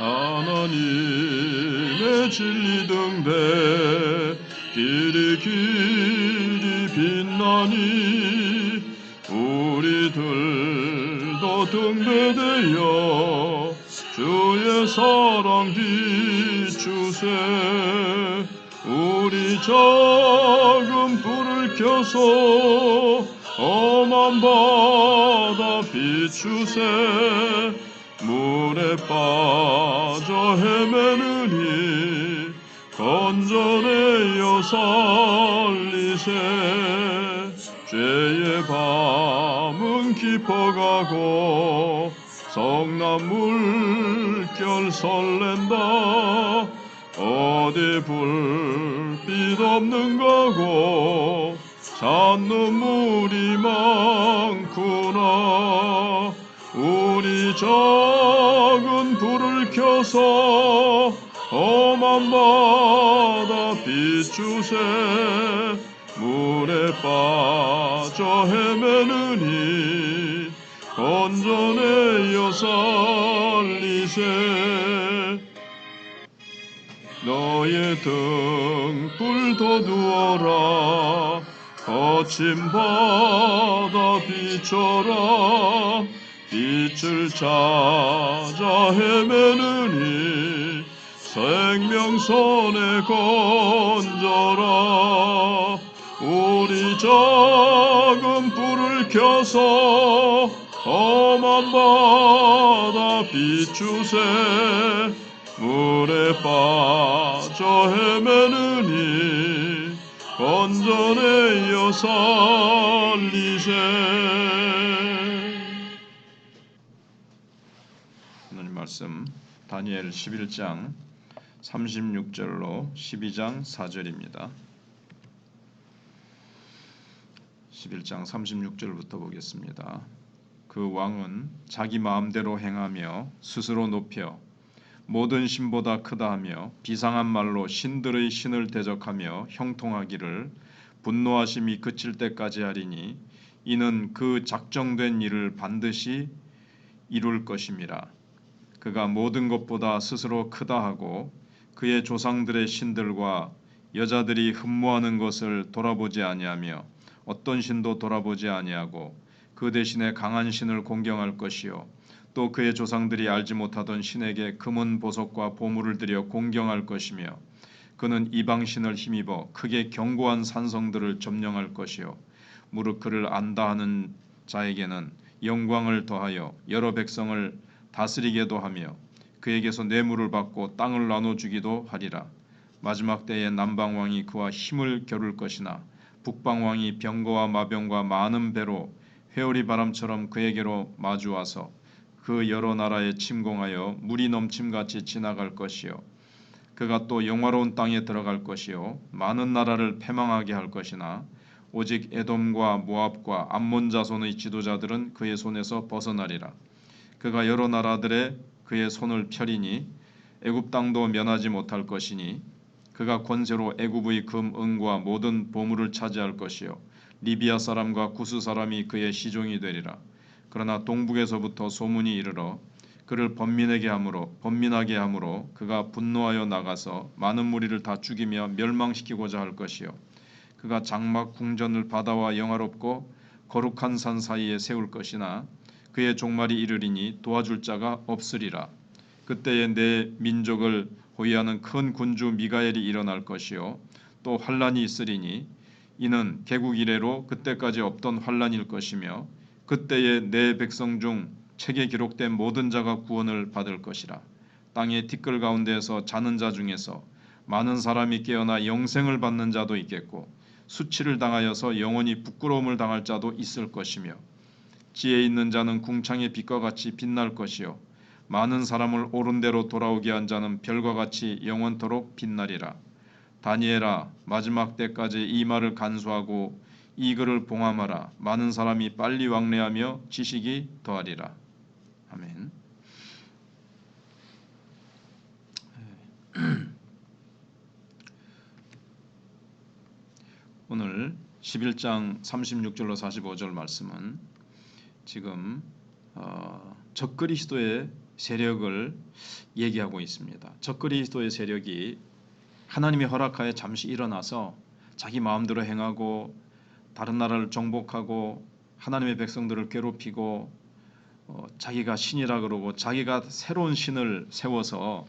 하나님의 진리 등대 길이 빛나니 우리들도 등대되어 주의 사랑 비추세. 우리 작은 불을 켜서 험한 바다 비추세. 물에 빠져 헤매느니 건져내어 살리세. 죄의 밤은 깊어가고 성난 물결 설렌다. 어디 불빛 없는 가고 잔눈물이 많구나. 우리 작은 불을 켜서 험한 바다 비추세. 물에 빠져 헤매느니 건져내어 살리세. 너의 등불 돋우어라. 거친 바다 비춰라. 빛을 찾아 헤매느니 생명선에 건져라. 우리 작은 불을 켜서 험한 바다 비추세. 물에 빠져 헤매느니 건져내어 살리세. 하나님 말씀 다니엘 11장 36절로 12장 4절입니다. 11장 36절부터 보겠습니다. 그 왕은 자기 마음대로 행하며 스스로 높여 모든 신보다 크다 하며 비상한 말로 신들의 신을 대적하며 형통하기를 분노하심이 그칠 때까지 하리니 이는 그 작정된 일을 반드시 이룰 것임이라. 그가 모든 것보다 스스로 크다 하고 그의 조상들의 신들과 여자들이 흠모하는 것을 돌아보지 아니하며 어떤 신도 돌아보지 아니하고 그 대신에 강한 신을 공경할 것이요 또 그의 조상들이 알지 못하던 신에게 금은 보석과 보물을 들여 공경할 것이며 그는 이방신을 힘입어 크게 견고한 산성들을 점령할 것이요 무릇 그를 안다 하는 자에게는 영광을 더하여 여러 백성을 다스리게도 하며 그에게서 뇌물을 받고 땅을 나눠주기도 하리라. 마지막 때에 남방왕이 그와 힘을 겨룰 것이나 북방왕이 병거와 마병과 많은 배로 회오리 바람처럼 그에게로 마주와서 그 여러 나라에 침공하여 물이 넘침같이 지나갈 것이요 그가 또 영화로운 땅에 들어갈 것이요 많은 나라를 패망하게 할 것이나 오직 에돔과 모압과 암몬 자손의 지도자들은 그의 손에서 벗어나리라. 그가 여러 나라들에 그의 손을 펴리니 애굽 땅도 면하지 못할 것이니 그가 권세로 애굽의 금 은과 모든 보물을 차지할 것이요 리비아 사람과 구스 사람이 그의 시종이 되리라. 그러나 동북에서부터 소문이 이르러 그를 번민하게 함으로 그가 분노하여 나가서 많은 무리를 다 죽이며 멸망시키고자 할 것이요 그가 장막 궁전을 바다와 영화롭고 거룩한 산 사이에 세울 것이나 그의 종말이 이르리니 도와줄 자가 없으리라. 그때에 내 민족을 호위하는 큰 군주 미가엘이 일어날 것이요 또 환란이 있으리니 이는 개국 이래로 그때까지 없던 환란일 것이며 그때에 내 백성 중 책에 기록된 모든 자가 구원을 받을 것이라. 땅의 티끌 가운데에서 자는 자 중에서 많은 사람이 깨어나 영생을 받는 자도 있겠고 수치를 당하여서 영원히 부끄러움을 당할 자도 있을 것이며 지혜 있는 자는 궁창의 빛과 같이 빛날 것이요 많은 사람을 옳은 대로 돌아오게 한 자는 별과 같이 영원토록 빛나리라. 다니엘아, 마지막 때까지 이 말을 간수하고 이 글을 봉함하라. 많은 사람이 빨리 왕래하며 지식이 더하리라. 아멘. 오늘 11장 36절로 45절 말씀은 지금 적그리스도의 세력을 얘기하고 있습니다. 적그리스도의 세력이 하나님의 허락하에 잠시 일어나서 자기 마음대로 행하고 다른 나라를 정복하고 하나님의 백성들을 괴롭히고 자기가 신이라 그러고 자기가 새로운 신을 세워서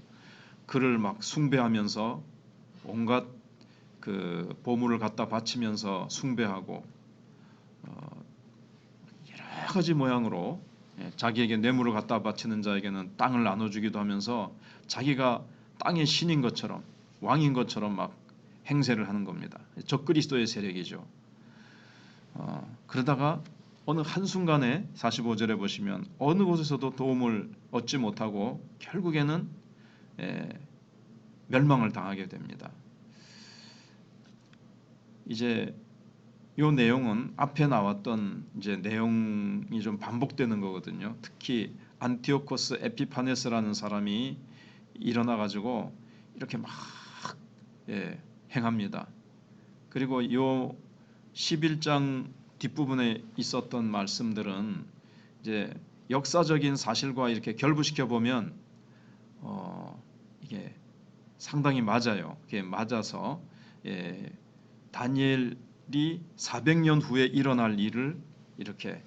그를 막 숭배하면서 온갖 그 보물을 갖다 바치면서 숭배하고 여러 가지 모양으로 자기에게 뇌물을 갖다 바치는 자에게는 땅을 나눠주기도 하면서 자기가 땅의 신인 것처럼 왕인 것처럼 막 행세를 하는 겁니다. 적그리스도의 세력이죠. 그러다가 어느 한순간에 45절에 보시면 어느 곳에서도 도움을 얻지 못하고 결국에는 멸망을 당하게 됩니다. 이제 이 내용은 앞에 나왔던 이제 내용이 좀 반복되는 거거든요. 특히 안티오코스 에피파네스라는 사람이 일어나 가지고 이렇게 막 행합니다. 그리고 이 11장 뒷부분에 있었던 말씀들은 이제 역사적인 사실과 이렇게 결부시켜 보면 이게 상당히 맞아요. 이게 맞아서 다니엘이 400년 후에 일어날 일을 이렇게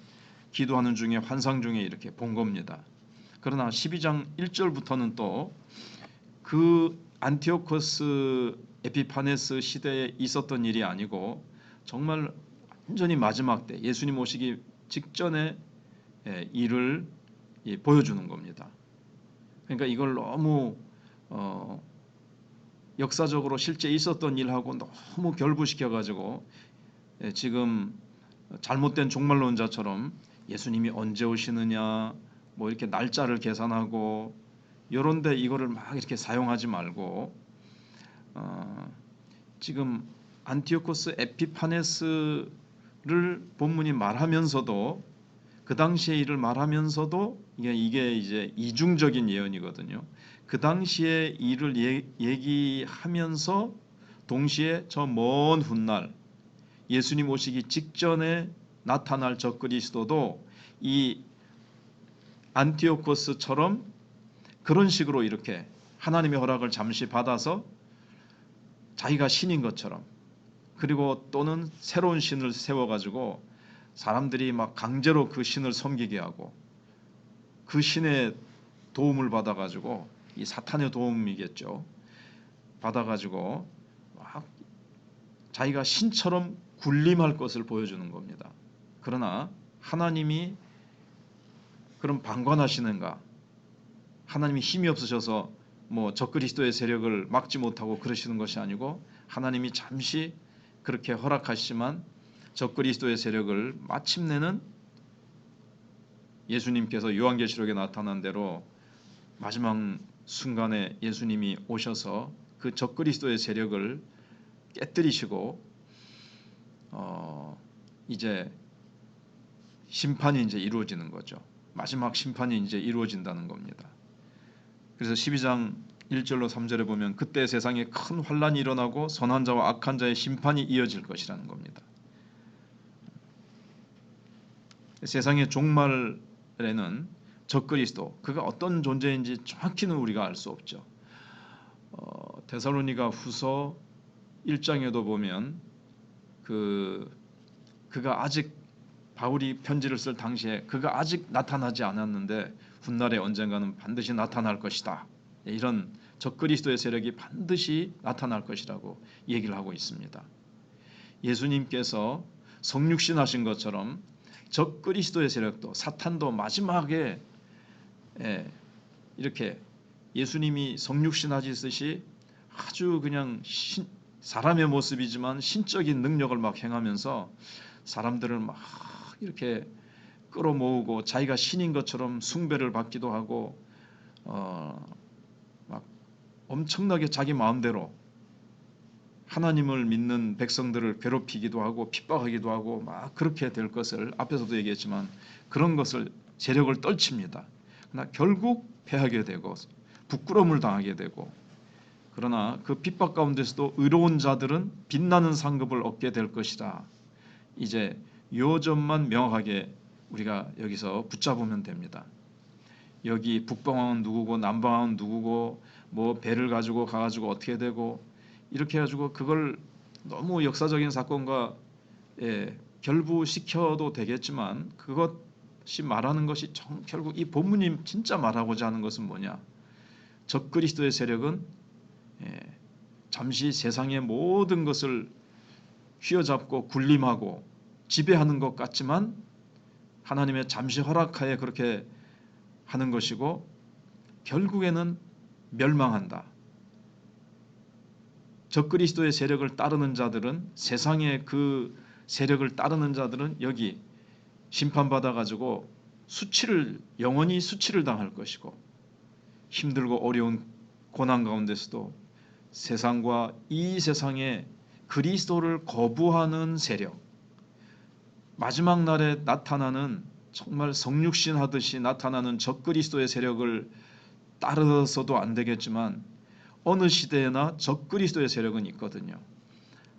기도하는 중에 환상 중에 이렇게 본 겁니다. 그러나 12장 1절부터는 또 그 안티오코스 에피파네스 시대에 있었던 일이 아니고 정말 완전히 마지막 때 예수님 오시기 직전에 일을 보여주는 겁니다. 그러니까 이걸 너무 역사적으로 실제 있었던 일하고 너무 결부시켜 가지고 지금 잘못된 종말론자처럼 예수님이 언제 오시느냐 뭐 이렇게 날짜를 계산하고 이런데 이거를 막 이렇게 사용하지 말고 지금 안티오코스 에피파네스를 본문이 말하면서도 그 당시의 일을 말하면서도 이게 이제 이중적인 예언이거든요. 그 당시의 일을 얘기하면서 동시에 저 먼 훗날 예수님 오시기 직전에 나타날 적그리스도도 이 안티오코스처럼 그런 식으로 이렇게 하나님의 허락을 잠시 받아서 자기가 신인 것처럼 그리고 또는 새로운 신을 세워가지고 사람들이 막 강제로 그 신을 섬기게 하고 그 신의 도움을 받아가지고 이 사탄의 도움이겠죠. 받아가지고 막 자기가 신처럼 군림할 것을 보여주는 겁니다. 그러나 하나님이 그럼 방관하시는가? 하나님이 힘이 없으셔서 뭐 적그리스도의 세력을 막지 못하고 그러시는 것이 아니고 하나님이 잠시 그렇게 허락하시지만 적그리스도의 세력을 마침내는 예수님께서 요한계시록에 나타난 대로 마지막 순간에 예수님이 오셔서 그 적그리스도의 세력을 깨뜨리시고 이제 심판이 이제 이루어지는 거죠. 마지막 심판이 이제 이루어진다는 겁니다. 그래서 12장 1절로 3절에 보면 그때 세상에 큰 환란이 일어나고 선한 자와 악한 자의 심판이 이어질 것이라는 겁니다. 세상의 종말에는 적그리스도 그가 어떤 존재인지 정확히는 우리가 알 수 없죠. 데살로니가 후서 1장에도 보면 그가 아직 바울이 편지를 쓸 당시에 그가 아직 나타나지 않았는데 훗날에 언젠가는 반드시 나타날 것이다. 이런 적그리스도의 세력이 반드시 나타날 것이라고 얘기를 하고 있습니다. 예수님께서 성육신하신 것처럼 적그리스도의 세력도 사탄도 마지막에 이렇게 예수님이 성육신하시듯이 아주 그냥 사람의 모습이지만 신적인 능력을 막 행하면서 사람들을 막 이렇게 끌어모으고 자기가 신인 것처럼 숭배를 받기도 하고 막 엄청나게 자기 마음대로 하나님을 믿는 백성들을 괴롭히기도 하고 핍박하기도 하고 막 그렇게 될 것을 앞에서도 얘기했지만 그런 것을 세력을 떨칩니다. 그러나 결국 패하게 되고 부끄러움을 당하게 되고 그러나 그 핍박 가운데서도 의로운 자들은 빛나는 상급을 얻게 될 것이다. 이제 요 점만 명확하게 우리가 여기서 붙잡으면 됩니다. 여기 북방왕은 누구고 남방왕은 누구고 뭐 배를 가지고 가가지고 어떻게 되고 이렇게 해가지고 그걸 너무 역사적인 사건과 결부시켜도 되겠지만 그것이 말하는 것이 결국 이 본문이 진짜 말하고자 하는 것은 뭐냐? 적그리스도의 세력은 잠시 세상의 모든 것을 휘어잡고 군림하고 지배하는 것 같지만 하나님의 잠시 허락하에 그렇게 하는 것이고 결국에는 멸망한다. 적그리스도의 세력을 따르는 자들은 세상의 그 세력을 따르는 자들은 여기 심판받아 가지고 영원히 수치를 당할 것이고 힘들고 어려운 고난 가운데서도 세상과 이 세상의 그리스도를 거부하는 세력, 마지막 날에 나타나는 정말 성육신 하듯이 나타나는 적그리스도의 세력을 따라서도 안 되겠지만 어느 시대에나 적그리스도의 세력은 있거든요.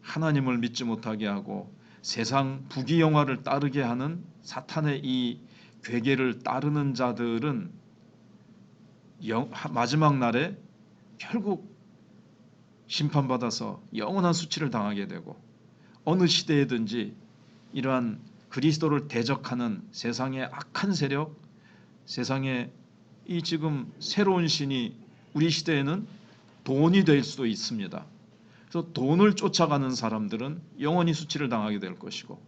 하나님을 믿지 못하게 하고 세상 부귀영화를 따르게 하는 사탄의 이 괴계를 따르는 자들은 마지막 날에 결국 심판받아서 영원한 수치를 당하게 되고 어느 시대에든지 이러한 그리스도를 대적하는 세상의 악한 세력, 세상의 이 지금 새로운 신이 우리 시대에는 돈이 될 수도 있습니다. 그래서 돈을 쫓아가는 사람들은 영원히 수치를 당하게 될 것이고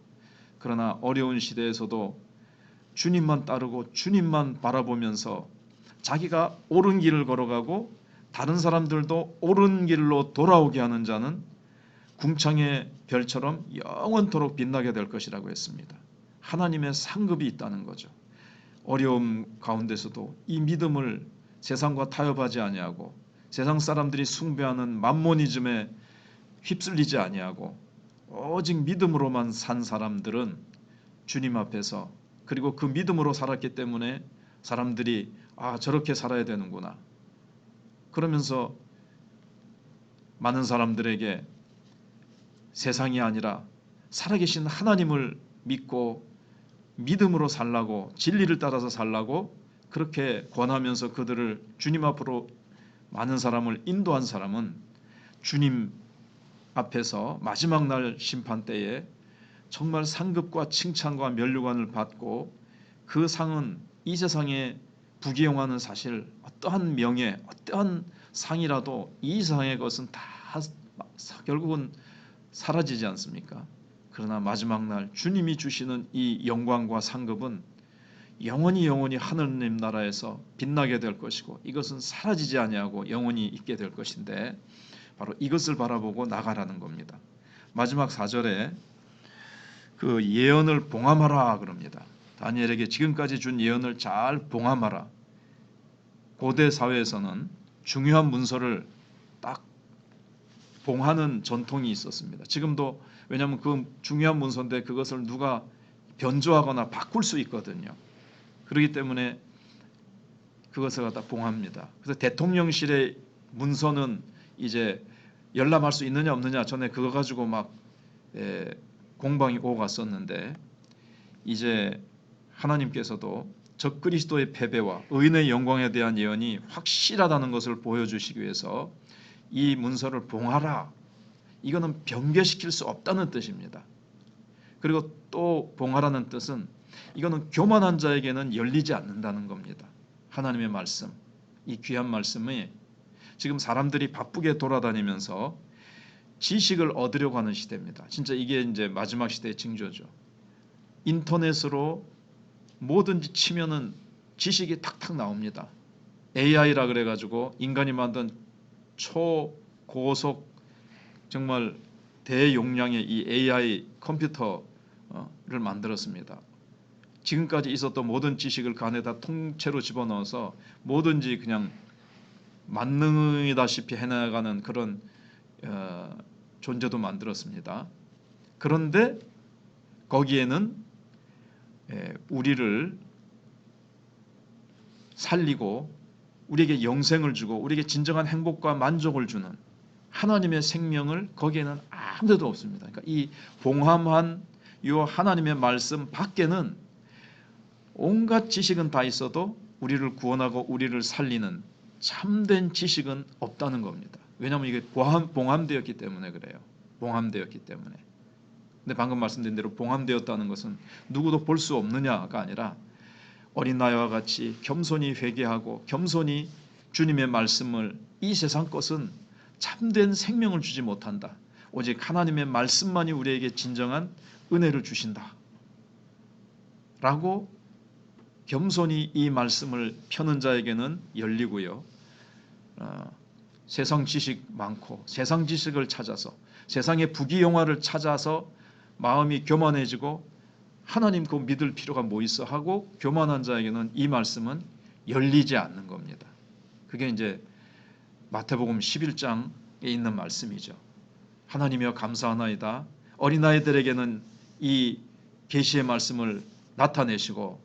그러나 어려운 시대에서도 주님만 따르고 주님만 바라보면서 자기가 옳은 길을 걸어가고 다른 사람들도 옳은 길로 돌아오게 하는 자는 궁창의 별처럼 영원토록 빛나게 될 것이라고 했습니다. 하나님의 상급이 있다는 거죠. 어려움 가운데서도 이 믿음을 세상과 타협하지 아니하고 세상 사람들이 숭배하는 맘모니즘에 휩쓸리지 아니하고 오직 믿음으로만 산 사람들은 주님 앞에서 그리고 그 믿음으로 살았기 때문에 사람들이 저렇게 살아야 되는구나. 그러면서 많은 사람들에게 세상이 아니라 살아계신 하나님을 믿고 믿음으로 살라고 진리를 따라서 살라고 그렇게 권하면서 그들을 주님 앞으로 많은 사람을 인도한 사람은 주님 앞에서 마지막 날 심판 때에 정말 상급과 칭찬과 면류관을 받고 그 상은 이 세상에 부귀영화는 사실 어떠한 명예, 어떠한 상이라도 이 세상의 것은 다 결국은 사라지지 않습니까? 그러나 마지막 날 주님이 주시는 이 영광과 상급은 영원히 하느님 나라에서 빛나게 될 것이고 이것은 사라지지 아니하고 영원히 있게 될 것인데 바로 이것을 바라보고 나가라는 겁니다. 마지막 4절에 그 예언을 봉함하라 그럽니다. 다니엘에게 지금까지 준 예언을 잘 봉함하라. 고대 사회에서는 중요한 문서를 딱 봉하는 전통이 있었습니다. 지금도 왜냐하면 그 중요한 문서인데 그것을 누가 변조하거나 바꿀 수 있거든요. 그렇기 때문에 그것을 갖다 봉합니다. 그래서 대통령실의 문서는 이제 열람할 수 있느냐 없느냐 전에 그거 가지고 막 공방이 오고 갔었는데 이제 하나님께서도 적그리스도의 패배와 의인의 영광에 대한 예언이 확실하다는 것을 보여주시기 위해서 이 문서를 봉하라. 이거는 변개시킬 수 없다는 뜻입니다. 그리고 또 봉하라는 뜻은 이거는 교만한 자에게는 열리지 않는다는 겁니다. 하나님의 말씀, 이 귀한 말씀이 지금 사람들이 바쁘게 돌아다니면서 지식을 얻으려고 하는 시대입니다. 진짜 이게 이제 마지막 시대의 징조죠. 인터넷으로 뭐든지 치면은 지식이 탁탁 나옵니다. AI라 그래가지고 인간이 만든 초고속 정말 대용량의 이 AI 컴퓨터를 만들었습니다. 지금까지 있었던 모든 지식을 그 안에다 통째로 집어넣어서 뭐든지 그냥 만능이다시피 해나가는 그런 존재도 만들었습니다. 그런데 거기에는 우리를 살리고 우리에게 영생을 주고 우리에게 진정한 행복과 만족을 주는 하나님의 생명을 거기에는 아무데도 없습니다. 그러니까 이 봉함한 이 하나님의 말씀 밖에는 온갖 지식은 다 있어도 우리를 구원하고 우리를 살리는 참된 지식은 없다는 겁니다. 왜냐하면 이게 봉함되었기 때문에 그래요. 봉함되었기 때문에. 근데 방금 말씀드린 대로 봉함되었다는 것은 누구도 볼 수 없느냐가 아니라 어린아이와 같이 겸손히 회개하고 겸손히 주님의 말씀을, 이 세상 것은 참된 생명을 주지 못한다. 오직 하나님의 말씀만이 우리에게 진정한 은혜를 주신다. 라고 겸손히 이 말씀을 펴는 자에게는 열리고요. 세상 지식 많고 세상 지식을 찾아서 세상의 부귀영화를 찾아서 마음이 교만해지고 하나님 그 믿을 필요가 뭐 있어 하고 교만한 자에게는 이 말씀은 열리지 않는 겁니다. 그게 이제 마태복음 11장에 있는 말씀이죠. 하나님이여 감사하나이다. 어린아이들에게는 이 계시의 말씀을 나타내시고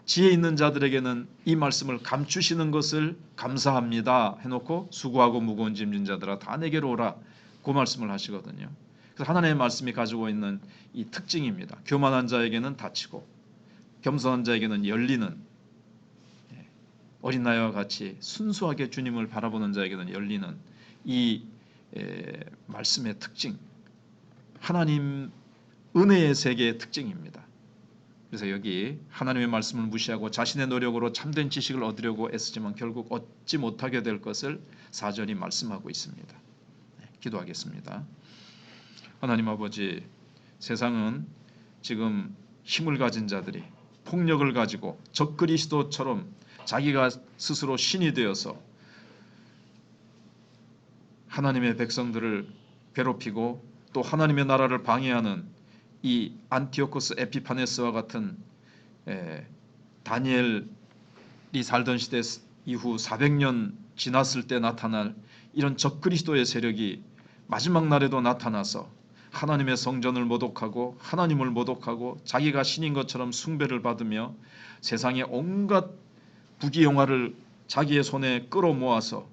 지혜 있는 자들에게는 이 말씀을 감추시는 것을 감사합니다 해놓고 수고하고 무거운 짐진 자들아 다 내게로 오라, 그 말씀을 하시거든요. 그래서 하나님의 말씀이 가지고 있는 이 특징입니다. 교만한 자에게는 닫히고 겸손한 자에게는 열리는, 어린아이와 같이 순수하게 주님을 바라보는 자에게는 열리는 이 말씀의 특징, 하나님 은혜의 세계의 특징입니다. 그래서 여기 하나님의 말씀을 무시하고 자신의 노력으로 참된 지식을 얻으려고 애쓰지만 결국 얻지 못하게 될 것을 4절이 말씀하고 있습니다. 기도하겠습니다. 하나님 아버지, 세상은 지금 힘을 가진 자들이 폭력을 가지고 적그리스도처럼 자기가 스스로 신이 되어서 하나님의 백성들을 괴롭히고 또 하나님의 나라를 방해하는 이 안티오코스 에피파네스와 같은 다니엘이 살던 시대 이후 400년 지났을 때 나타날 이런 적그리스도의 세력이 마지막 날에도 나타나서 하나님의 성전을 모독하고 하나님을 모독하고 자기가 신인 것처럼 숭배를 받으며 세상의 온갖 부귀영화를 자기의 손에 끌어모아서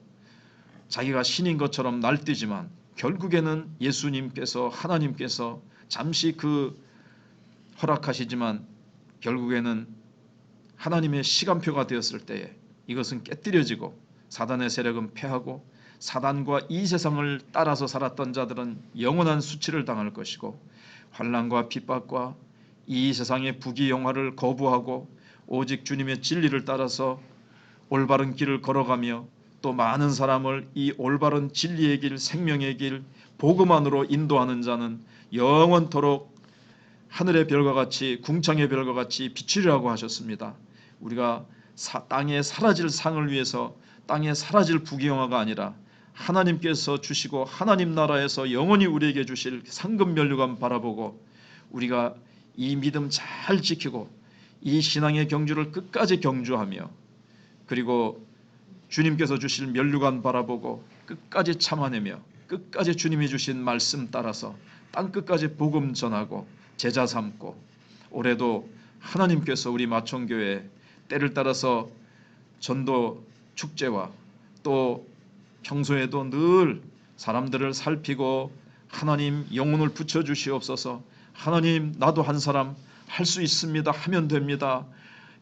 자기가 신인 것처럼 날뛰지만 결국에는 예수님께서, 하나님께서 잠시 그 허락하시지만 결국에는 하나님의 시간표가 되었을 때에 이것은 깨뜨려지고 사단의 세력은 패하고 사단과 이 세상을 따라서 살았던 자들은 영원한 수치를 당할 것이고 환난과 핍박과 이 세상의 부귀영화를 거부하고 오직 주님의 진리를 따라서 올바른 길을 걸어가며 또 많은 사람을 이 올바른 진리의 길, 생명의 길, 복음 안으로 인도하는 자는 영원토록 하늘의 별과 같이 궁창의 별과 같이 비추리라고 하셨습니다. 우리가 땅에 사라질 상을 위해서 땅에 사라질 부귀영화가 아니라 하나님께서 주시고 하나님 나라에서 영원히 우리에게 주실 상급 면류관 바라보고 우리가 이 믿음 잘 지키고 이 신앙의 경주를 끝까지 경주하며 그리고 주님께서 주실 면류관 바라보고 끝까지 참아내며 끝까지 주님이 주신 말씀 따라서 땅끝까지 복음 전하고 제자 삼고 올해도 하나님께서 우리 마천교회 때를 따라서 전도 축제와 또 평소에도 늘 사람들을 살피고 하나님 영혼을 붙여주시옵소서, 하나님 나도 한 사람 할 수 있습니다, 하면 됩니다,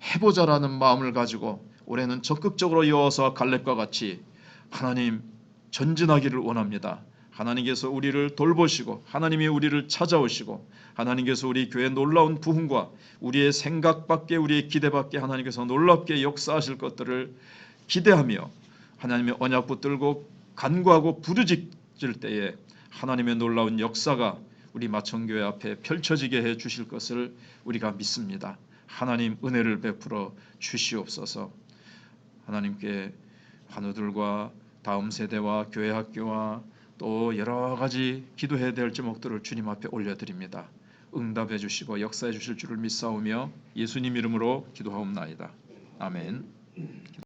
해보자라는 마음을 가지고 올해는 적극적으로 여호수아 갈렙과 같이 하나님 전진하기를 원합니다. 하나님께서 우리를 돌보시고 하나님이 우리를 찾아오시고 하나님께서 우리 교회의 놀라운 부흥과 우리의 생각 밖에 우리의 기대 밖에 하나님께서 놀랍게 역사하실 것들을 기대하며 하나님의 언약 붙들고 간구하고 부르짖을 때에 하나님의 놀라운 역사가 우리 마천교회 앞에 펼쳐지게 해 주실 것을 우리가 믿습니다. 하나님 은혜를 베풀어 주시옵소서. 하나님께 환우들과 다음 세대와 교회 학교와 또 여러 가지 기도해야 될 제목들을 주님 앞에 올려드립니다. 응답해 주시고 역사해 주실 줄을 믿사오며 예수님 이름으로 기도하옵나이다. 아멘.